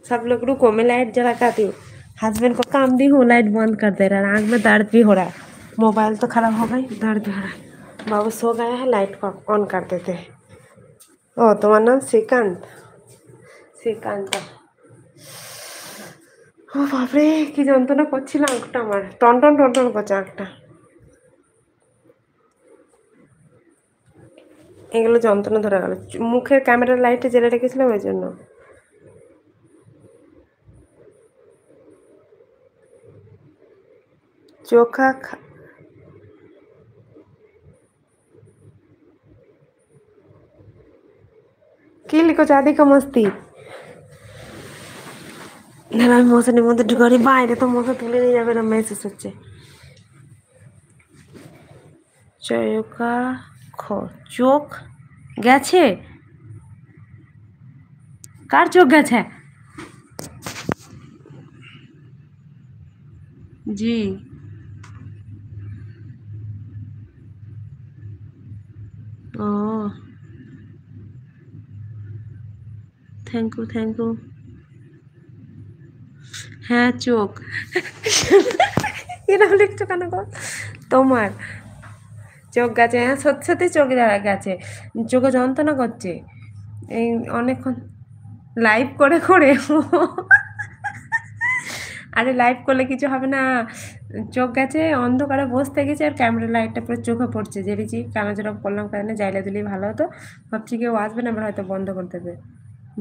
सब लोग रुको, मैं लाइट जला के आती हूँ। हस्बैंड को काम दी हूँ, लाइट बंद कर दे रहा है, आँख में दर्द भी हो रहा है, मोबाइल तो खराब हो गई, दर्द हो रहा है। बाबू सो गया है, लाइट को ऑन कर देते हैं। ओ तुम्हार नाम শ্রীকান্ত? শ্রীকান্ত। ও বাপরে কি যন্ত্রণা করছিল আঁখটা আমার, টনটন টনটন করছে আঁখটা। এগুলো যন্ত্রণা ধরে গেল, মুখের ক্যামেরার লাইটে জেলে রেখেছিলাম ওই জন্য। চোখা কি লিখো? চাঁদি কা মস্তি। না আমি মশানের মধ্যে ঢুকারি, বাইরে তো মশা তুলে নিয়ে যাবে না, মেসেজ হচ্ছে। চয়কা খ, চোখ গেছে? কার চোখ গেছে? জি ও থ্যাংক ইউ থ্যাংক ইউ। হ্যাঁ চোখ। এরকম লিখছো কেন গো? তোমার চোখ গেছে? হ্যাঁ সত্যি সত্যি চোখ গেছে, চোখে যন্ত্রণা করছে এই অনেকক্ষণ লাইভ করে করে। আরে লাইভ করলে কিছু হবে না, চোখ গেছে, অন্ধকারে বসতে গেছে আর ক্যামেরা লাইটটা পুরো চোখে পড়ছে, জেরেছি কেন যেরকম করলাম কেন, জাইলা দিলেই ভালো হতো। ভাবছি কেউ আসবে না, আমরা হয়তো বন্ধ করে দেবে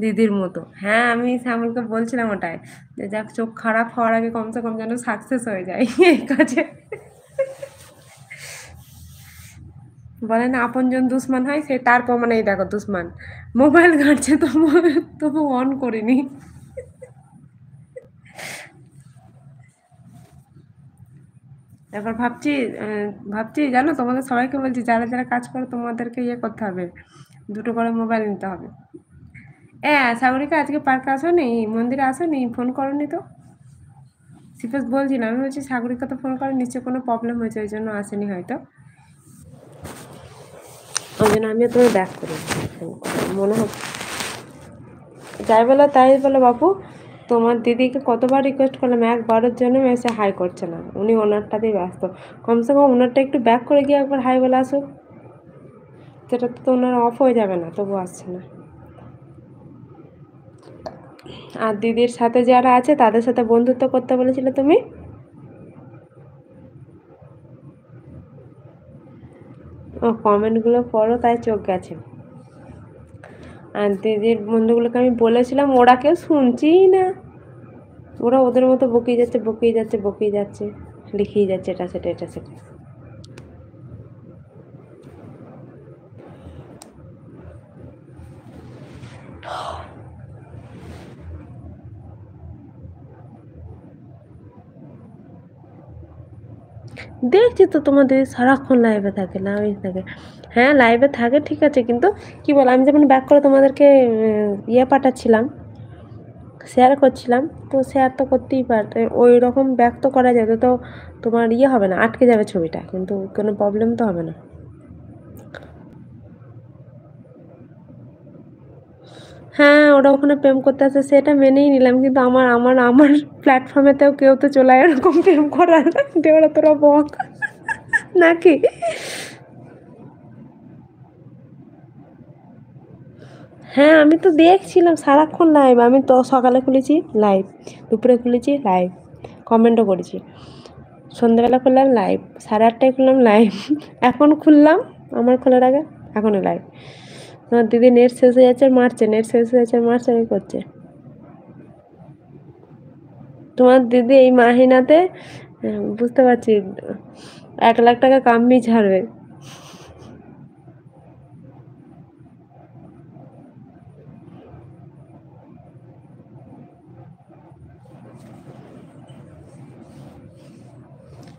দিদির মতো। হ্যাঁ আমি শ্যামলকে বলছিলাম ওটাই, যে যাক চোখ খারাপ হওয়ার আগে কমসে কম যেন সাকসেস হয়ে যায় এই কাজে। বলে না আপনজন দুশ্মন হয়, সে তার প্রমাণে এই দেখো দুশ্মন, মোবাইল ঘাঁটছে তবু অন করিনি। এবার ভাবছি জানো, তোমাদের সবাইকে বলছি যারা যারা কাজ করে তোমাদেরকে ইয়ে করতে হবে, দুটো করে মোবাইল নিতে হবে। সাগরিকা আজকে পার্কে আসোনি, মন্দিরে আসোনি, ফোন করোনি তো? সিফাস বলছিলাম, আমি বলছি সাগরিকা তো ফোন করে, নিশ্চয়ই কোনো প্রবলেম হয়েছে ওই জন্য আসেনি হয়তো, ওই জন্য আমিও তোমায় ব্যাক করি মনে হচ্ছে। যাই বলো তাই বলো বাপু, তোমার দিদিকে কতবার রিকোয়েস্ট করলাম, একবারের জন্য এসে হাই করছে না, উনি ওনারটাতেই ব্যস্ত। কমসে কম ওনারটা একটু ব্যাক করে গিয়ে একবার হাই বলে আসুক, সেটা তো ওনার অফ হয়ে যাবে না, তবু আসছে না। আর দিদির সাথে যারা আছে তাদের সাথে বন্ধুত্ব করতে বলেছিলে তুমি, ও কমেন্টগুলো পড়ো তাই চোখ গেছে। আর দিদির বন্ধুগুলোকে আমি বলেছিলাম, ওরা কেউ শুনছেই না, ওরা ওদের মতো বকেই যাচ্ছে বকেই যাচ্ছে বকেই যাচ্ছে, লিখেই যাচ্ছে এটা সেটা এটা সেটা। দেখছি তো তোমার দিদি সারাক্ষণ লাইভে থাকে, লাইভে থাকে। হ্যাঁ লাইভে থাকে ঠিক আছে, কিন্তু কি বল, আমি যেমন ব্যাক করে তোমাদেরকে ইয়ে পাঠাচ্ছিলাম, শেয়ার করছিলাম, তো শেয়ার তো করতেই পারতে, ওই রকম ব্যাক তো করা যাবে, তো তোমার ইয়ে হবে না, আটকে যাবে ছবিটা, কিন্তু কোনো প্রবলেম তো হবে না। হ্যাঁ ওরা ওখানে প্রেম করতে আসে সেটা মেনেই নিলাম, কিন্তু আমার আমার আমার প্ল্যাটফর্মেতেও কেউ তো চলে এরকম প্রেম করার, দেওয়ারা তোরা বক নাকি? হ্যাঁ আমি তো দেখছিলাম সারাক্ষণ লাইভ, আমি তো সকালে খুলেছি লাইভ, দুপুরে খুলেছি লাইভ, কমেন্টও করেছি, সন্ধ্যাবেলা খুললাম লাইভ, 8:30টায় খুললাম লাইভ, এখন খুললাম আমার খোলার আগে, এখনও লাইভ। তোমার দিদি নেট শেষ হয়ে যাচ্ছে মারছে, নেট শেষ হয়ে যাচ্ছে মারছে, আমি করছে। তোমার দিদি এই মাহিনাতে বুঝতে পারছি 1,00,000 টাকা কাম্মি ছাড়বে।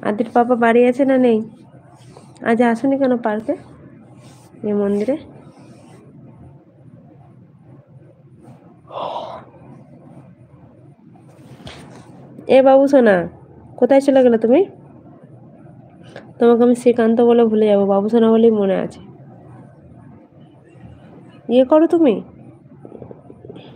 আদির পাপা বাড়ি আছে না নেই? আজ আসুনি কেন পার্কে, এই মন্দিরে? এ বাবু সোনা, কোথায় চলে গেলে তুমি? তোমাকে আমি শ্রীকান্ত বলে ভুলে যাবো, বাবু সোনা বলেই মনে আছে। ইয়ে করো তুমি।